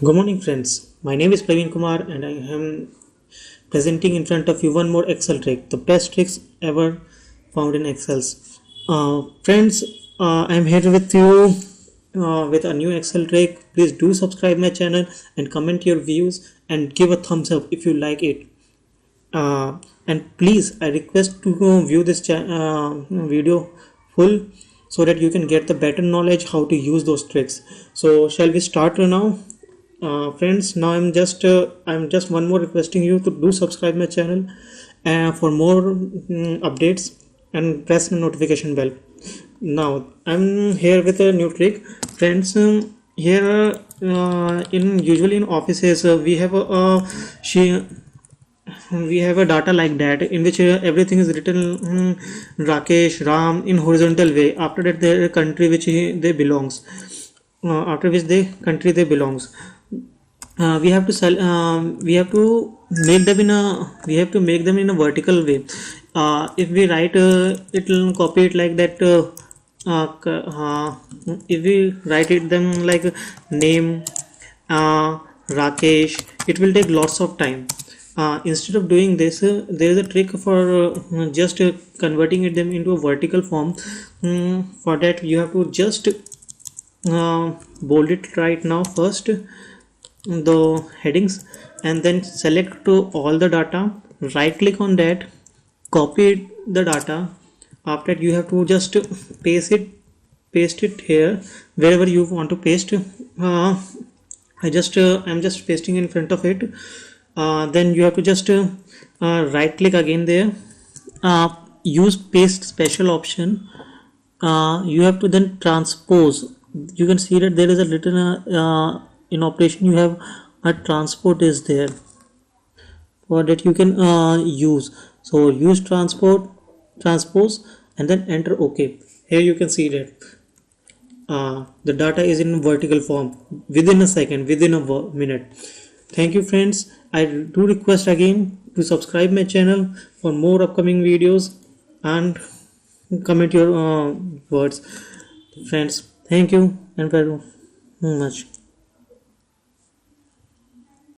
Good morning, friends. My name is Praveen Kumar, and I am presenting in front of you one more Excel trick, the best tricks ever found in Excels. Friends, I am here with you with a new Excel trick. Please do subscribe my channel and comment your views and give a thumbs up if you like it. And please, I request to view this video full so that you can get the better knowledge how to use those tricks. So shall we start now? Friends, now I'm just one more requesting you to do subscribe my channel for more updates and press the notification bell. Now I'm here with a new trick, friends. Here in usually in offices we have a data like that in which everything is written Rakesh, Ram in horizontal way. After that, their country which they belongs. After which the country they belongs. We have to make them in a vertical way. If we write it will copy it like that. If we write it them like name Rakesh, it will take lots of time. Instead of doing this, there is a trick for just converting it them into a vertical form. For that, you have to just bold it right now first, the headings, and then select to all the data, right click on that, copy the data. After that, you have to just paste it here wherever you want to paste. I'm just pasting in front of it. Then you have to just right click again there, use paste special option. You have to then transpose. You can see that there is a little in operation you have a transport is there, for that you can use. So use transpose and then enter OK. Here you can see that the data is in vertical form within a second, within a minute. Thank you, friends. I do request again to subscribe my channel for more upcoming videos and comment your words. Friends, thank you and very much.